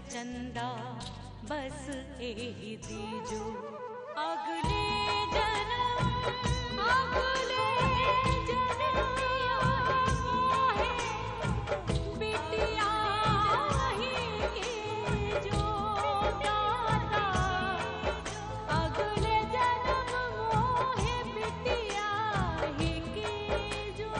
चंदा बस एही दीजो अगले जन्म मोहे बिटिया ही के जो दाता अगले जन्म मोहे बिटिया ही के जो।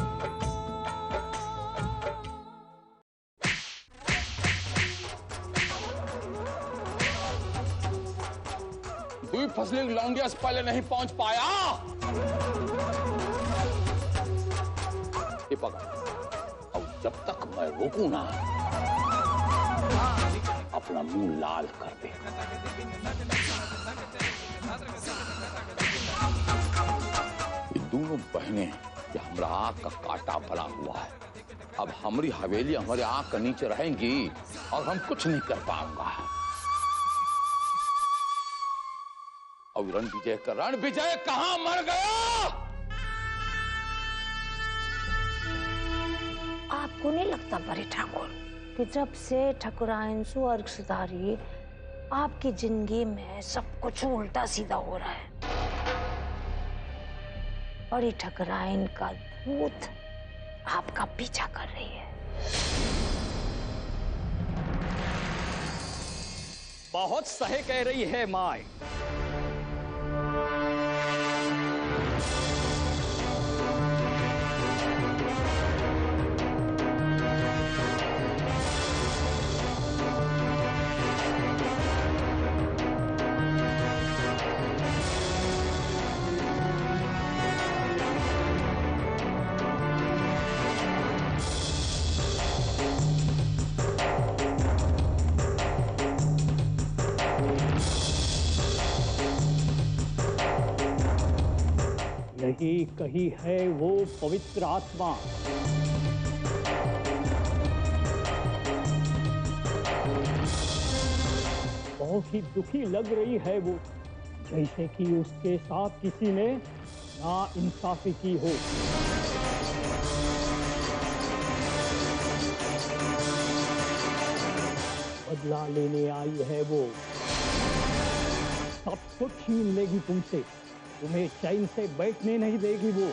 दुई फसली लौंडिया से पहले नहीं पहुंच पाया। ये पकड़, और जब तक मैं रोकूं ना अपना मुंह लाल कर दे। ये दोनों बहनें ये हमारा आंख का काटा बना हुआ है। अब हमारी हवेली हमारे आंख के नीचे रहेंगी और हम कुछ नहीं कर पाऊंगा। और रण विजय कहां मर गया? आपको नहीं लगता बड़े ठाकुर कि जब से ठाकुरायन स्वर्ग सुधारी आपकी जिंदगी में सब कुछ उल्टा सीधा हो रहा है? बड़ी ठाकुरायन का भूत आपका पीछा कर रही है। बहुत सही कह रही है माए। यही कही है वो पवित्र आत्मा। बहुत ही दुखी लग रही है वो, जैसे कि उसके साथ किसी ने नाइंसाफी की हो। बदला लेने आई है वो। सब कुछ छीन लेगी तुमसे, तुम्हें चैन से बैठने नहीं देगी वो।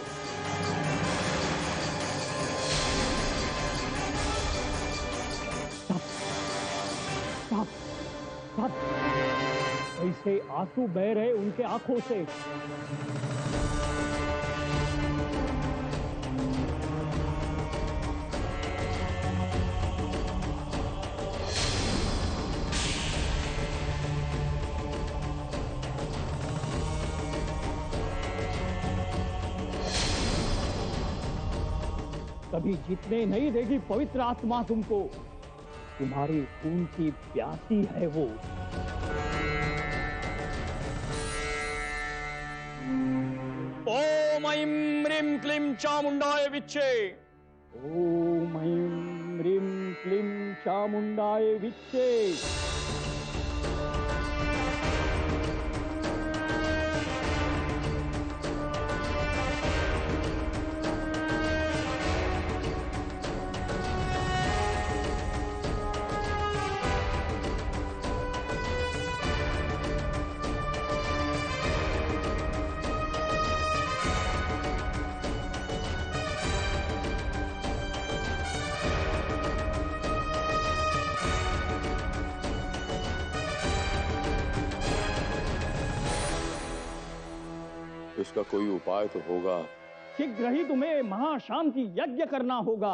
सब ऐसे आंसू बह रहे उनके आंखों से। कभी जीतने नहीं देगी पवित्र आत्मा तुमको। तुम्हारी खून की प्यासी है वो। ओम ऐं ह्रीं क्लीं चामुंडाय विच्चे। ओम ऐं ह्रीं क्लीं चामुंडाय विच्चे। इसका कोई उपाय तो होगा। शीघ्र ही तुम्हें महाशांति यज्ञ करना होगा।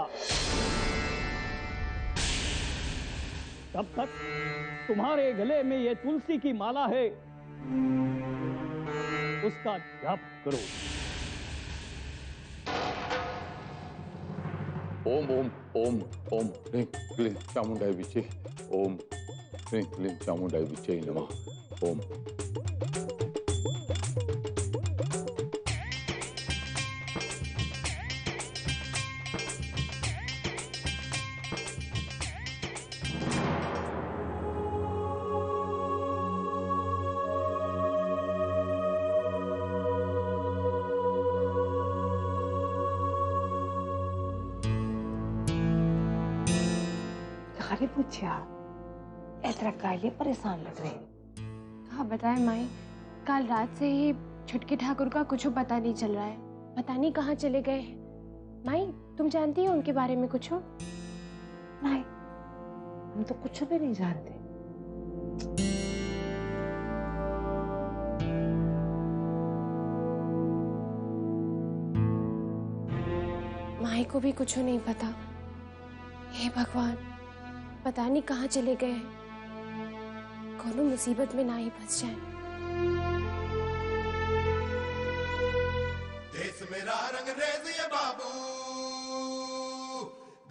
तब तक तुम्हारे गले में ये तुलसी की माला है, उसका जप करो। ओम ओम ओम ओम ह्रीं क्लीं चामुंडाय विच्चे। ओम ह्रीं क्लीं चामुंडाय विच्चे नमः। ओम। अरे पूछा इतना काहे परेशान लग रही? हाँ बताए माई, कल रात से ही छुटके ठाकुर का कुछ पता नहीं चल रहा है। पता नहीं कहाँ चले गए। माई तुम जानती हो उनके बारे में कुछ? नहीं, हम तो कुछ भी नहीं जानते। माई को भी कुछ नहीं पता। हे भगवान, पता नहीं कहाँ चले गए। कोनो मुसीबत में ना ही फंस जाए। देश मेरा रंगरेज ये बाबू,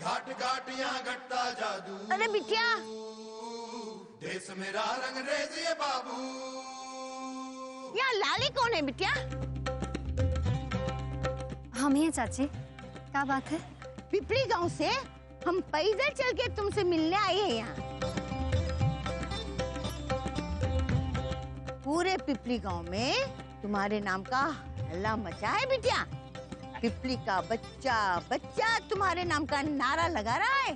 घाट घाट यहाँ घटता जादू। अरे बिटिया, देश मेरा रंगरेज ये बाबू। यहाँ लाली कौन है बिटिया? हम ही हैं चाची। क्या बात है? पिपली गांव से हम पैदल चल के तुमसे मिलने आए हैं यहाँ। पूरे पिपली गांव में तुम्हारे नाम का हल्ला मचा है बिटिया। पिपली का बच्चा बच्चा तुम्हारे नाम का नारा लगा रहा है।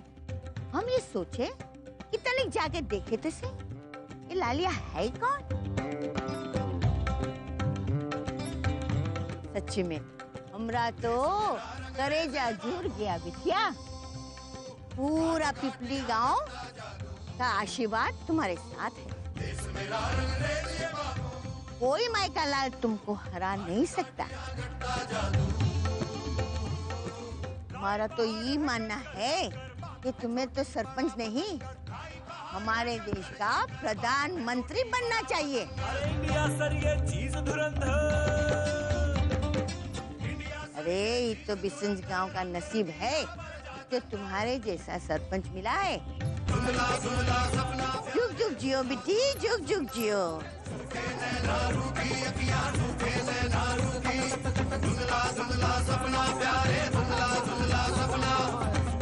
हम ये सोचे कि तनिक जाके देखे तो से ये लालिया है कौन। सच्ची में हमरा तो करेजा जुड़ गया बिटिया। पूरा पिपली गांव का आशीर्वाद तुम्हारे साथ है। कोई मायका लाल तुमको हरा नहीं सकता। हमारा तो ये मानना है कि तुम्हें तो सरपंच नहीं, हमारे देश का प्रधानमंत्री बनना चाहिए। अरे ये तो बिसंज गांव का नसीब है कि तुम्हारे जैसा सरपंच मिला है। जुग जुग जियो बेटी, जुग जुग जियो।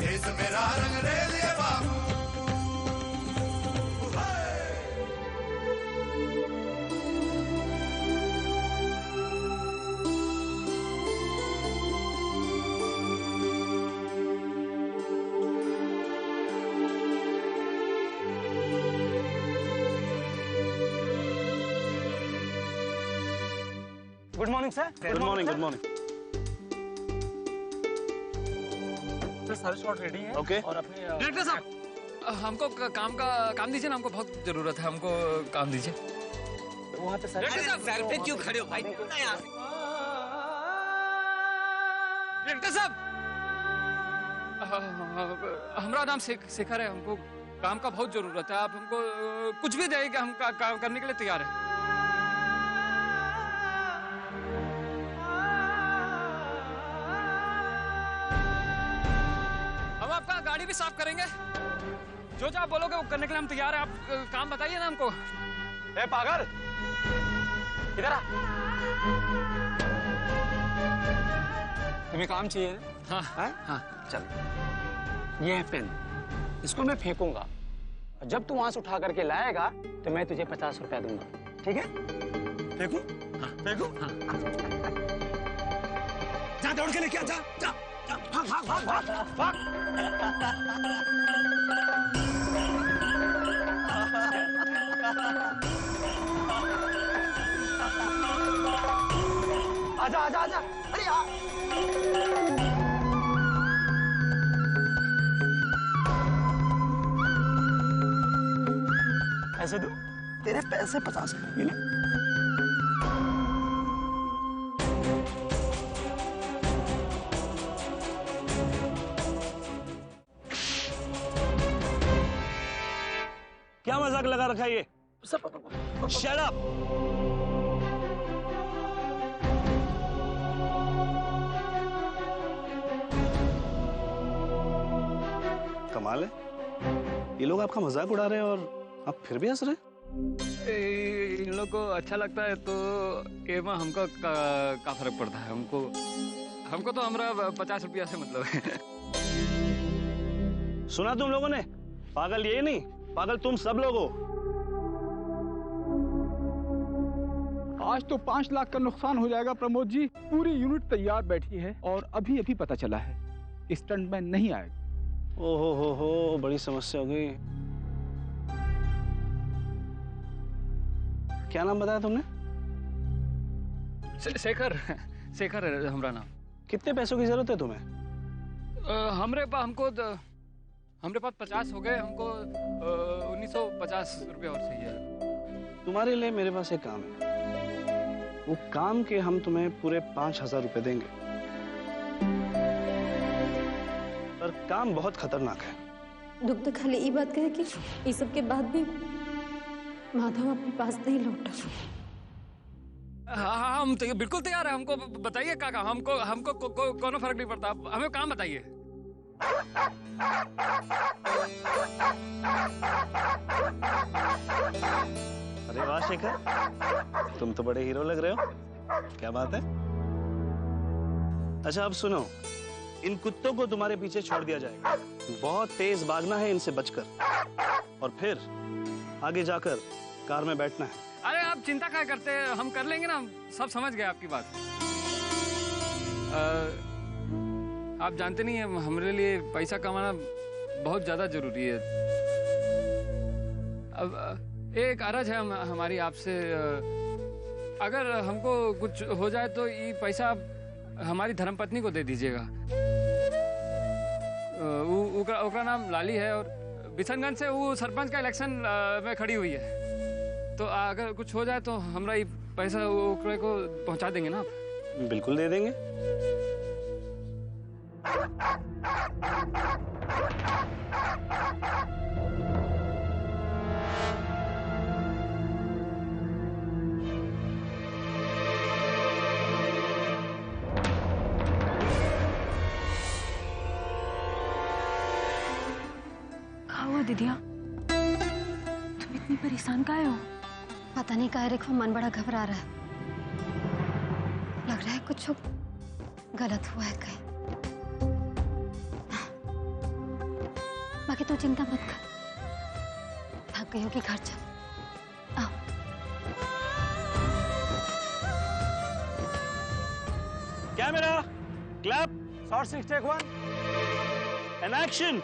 देश मेरा रंगरेज ये बाबू। Good morning sir. Good morning. Good morning. Sir सारे शॉट रेडी हैं। ओके। और अपने डायरेक्टर साहब, हमको काम दीजिए ना, हमको बहुत जरूरत है, हमको काम दीजिए। वहाँ पे सर। डायरेक्टर साहब, सर पे क्यों खड़े हो भाई? डायरेक्टर साहब, हमारा नाम शेखर है, हमको काम का बहुत जरूरत है। आप हमको कुछ भी देंगे, हम काम करने के लिए तैयार हैं। आपका गाड़ी भी साफ करेंगे। जो आप बोलोगे वो करने के लिए हम तैयार हैं। आप काम बताइए ना हमको। ए पागल, इधर आ। तुम्हें काम चाहिए ना? हाँ हाँ, चल। ये है पेन, इसको मैं फेंकूंगा। जब तू वहां से उठा करके लाएगा तो मैं तुझे 50 रुपया दूंगा, ठीक है? फेंकू? हाँ फेंकू। हाँ। जा दौड़ के लेके आ, जा। भाग भाग भाग भाग भाग। आजा आजा आजा, अरे यार। पैसे दो, तेरे पैसे 50 मिले। क्या मजाक लगा रखा है ये? Shut up. कमाल है, ये लोग आपका मजाक उड़ा रहे हैं और आप फिर भी हंस रहे हैं। इन लोग को अच्छा लगता है तो एमा हमको का फर्क पड़ता है। हमको तो हमारा 50 रुपया से मतलब है। सुना तुम लोगों ने? पागल ये नहीं, पागल तुम सब लोग हो। आज तो 5 लाख का नुकसान हो जाएगा प्रमोद जी। पूरी यूनिट तैयार बैठी है और अभी पता चला है स्टंटमैन नहीं आएगा। ओहो हो, बड़ी समस्या हो गई। क्या नाम बताया तुमने? शेखर। शेखर है हमारा नाम। कितने पैसों की जरूरत है तुम्हें? हमरे पास 50 हो गए, हमको 1950 रुपये और चाहिए। तुम्हारे लिए मेरे पास एक काम है, वो काम के हम तुम्हें पूरे 5000 रुपए देंगे, पर काम बहुत खतरनाक है। दुख तो खाली ये बात कहे कि इस सब के बाद भी माधव अपने पास नहीं लौटा। हाँ, हम तो बिल्कुल तैयार है। हमको बताइए काका, हमको कोनो फर्क नहीं पड़ता, हमें काम बताइए। अरे वाह शेखर, तुम तो बड़े हीरो लग रहे हो। क्या बात है? अच्छा अब सुनो, इन कुत्तों को तुम्हारे पीछे छोड़ दिया जाएगा। बहुत तेज भागना है इनसे बचकर, और फिर आगे जाकर कार में बैठना है। अरे आप चिंता क्या करते हैं, हम कर लेंगे ना, सब समझ गए आपकी बात। आप जानते नहीं है, हमारे लिए पैसा कमाना बहुत ज्यादा जरूरी है। अब एक अर्ज है हमारी आपसे, अगर हमको कुछ हो जाए तो ये पैसा हमारी धर्मपत्नी को दे दीजिएगा। ओकरा नाम लाली है और बिशनगंज से वो सरपंच का इलेक्शन में खड़ी हुई है। तो अगर कुछ हो जाए तो हमरा ये पैसा ओकरे को पहुंचा देंगे ना आप? बिल्कुल दे देंगे। क्या हुआ दीदिया, तुम इतनी परेशान काहे हो? पता नहीं काहे रेखा मन बड़ा घबरा रहा है। लग रहा है कुछ गलत हुआ है कहीं। बाकी तू चिंता मत कर, थक गई होगी, घर चल। आओ। Camera, clap, shot 6 take 1 and action.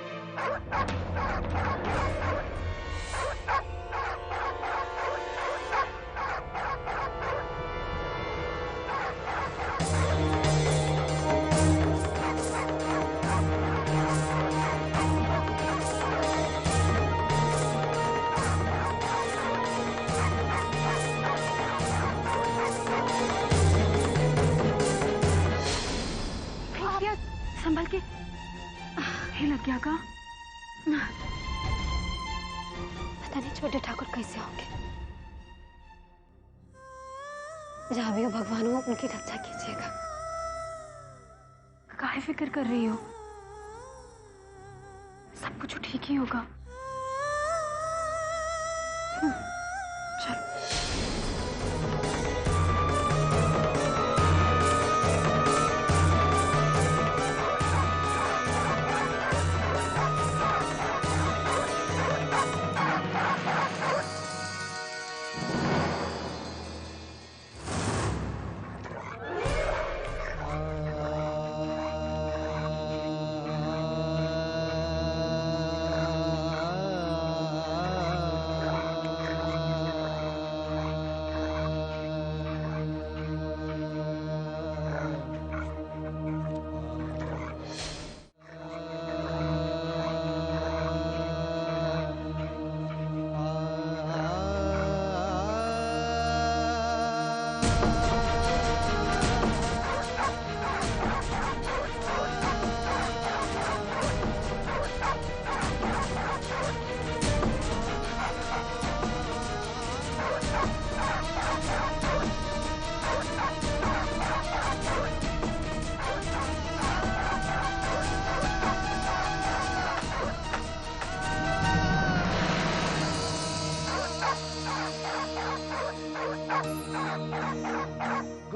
संभल के, ये लग गया का? पता नहीं छोटे ठाकुर कैसे होंगे। जहां भी हो भगवान, वो उनकी रक्षा कीजिएगा। काहे फिक्र कर रही हो, सब कुछ ठीक ही होगा। चलो।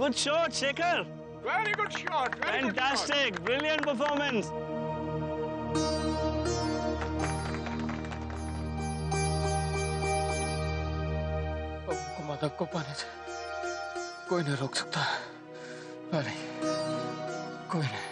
Good shot, Shekhar. Very good shot. Fantastic. Brilliant performance. Madhav को पाने से कोई नहीं रोक सकता। नहीं, कोई नहीं।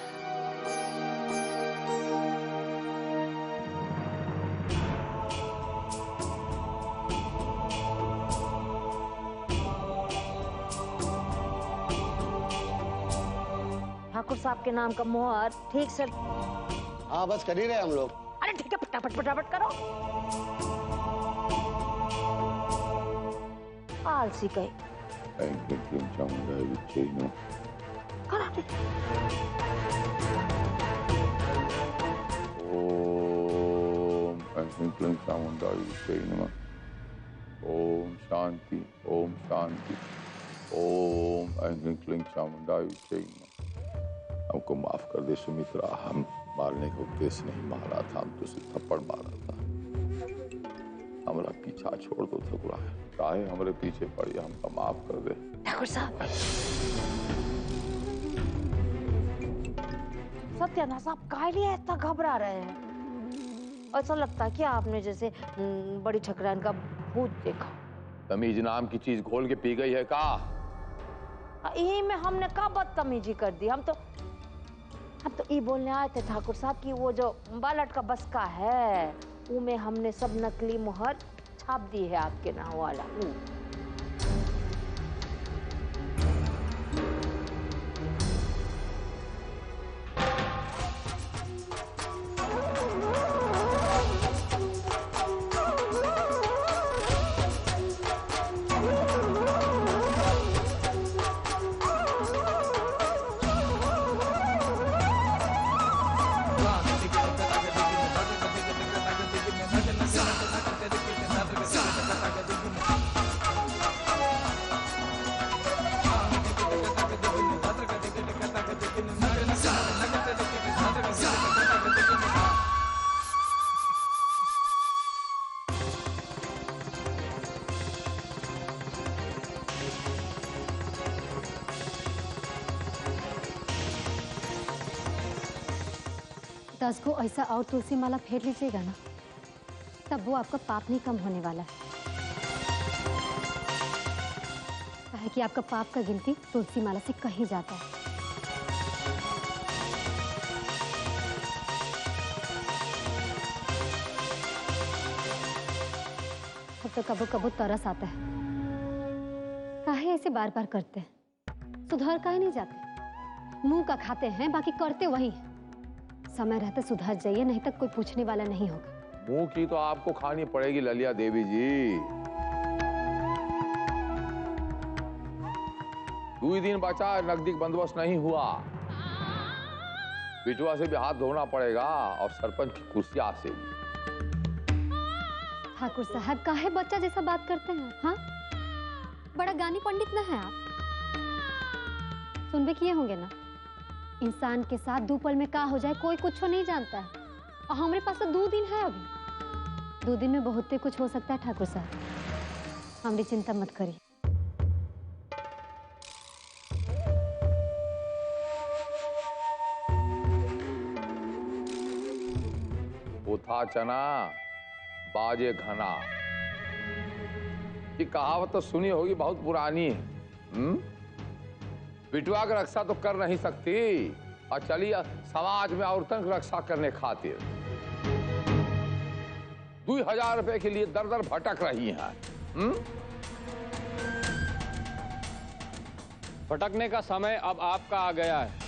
ठाकुर साहब के नाम का मोहर ठीक से। हाँ बस कर ही रहे हम लोग। अरे ठीक है, फटाफट फटाफट करो। आलसी कहीं। ओम शांति, ओम शांति, ओम ऐं क्लीं चामुंडाय विच्चे नमः। हमको माफ कर दे सुमित्रा, हम मारने का उद्देश्य नहीं मारा था, हम तुझसे थप्पड़ मारा था। हमारा पीछा छोड़ दो ठकुरा, चाहे हमारे पीछे पड़ी, हमको माफ कर दे। ठाकुर साहब, सत्यानाश, आप काहे लिए इतना घबरा रहे हैं? ऐसा लगता है कि आपने जैसे बड़ी ठकुराइन का भूत देखा। तमीज नाम की चीज घोल के पी गई है का? यही में हमने का बदतमीजी कर दी? हम तो ये बोलने आए थे ठाकुर साहब कि वो जो बालट का बस्का है, वो में हमने सब नकली मुहर छाप दी है आपके नाम वाला। दस को ऐसा और तुलसी माला फेर लीजिएगा ना, तब वो आपका पाप नहीं कम होने वाला है। काहे कि आपका पाप का गिनती तुलसी माला से कहीं जाता है। अब तो कबो कबो तरस आता है, काहे ऐसे बार बार करते हैं? सुधर काहे नहीं जाते? मुंह का खाते हैं, बाकी करते वही है। समय रहते सुधर जाइए, नहीं तक कोई पूछने वाला नहीं होगा। मुंह की तो आपको खानी पड़ेगी ललिया देवी जी। 2 दिन बचा, नकदी बंदोबस्त नहीं हुआ, बिटुआ से भी हाथ धोना पड़ेगा और सरपंच की कुर्सिया से भी। ठाकुर साहब काहे बच्चा जैसा बात करते हैं? हाँ, बड़ा ज्ञानी पंडित ना है आप? सुनबे किए होंगे ना, इंसान के साथ 2 पल में का हो जाए कोई कुछ नहीं जानता है। और हमारे पास तो 2 दिन है अभी। 2 दिन में बहुत कुछ हो सकता है ठाकुर साहब, हमारी चिंता मत करिए। वो था चना बाजे घना, ये कहावत तो सुनी होगी, बहुत पुरानी है। बिटुआ की रक्षा तो कर नहीं सकती, और चलिए समाज में औरतों की रक्षा करने खातिर 2000 रुपए के लिए दर दर भटक रही हैं। भटकने का समय अब आपका आ गया है।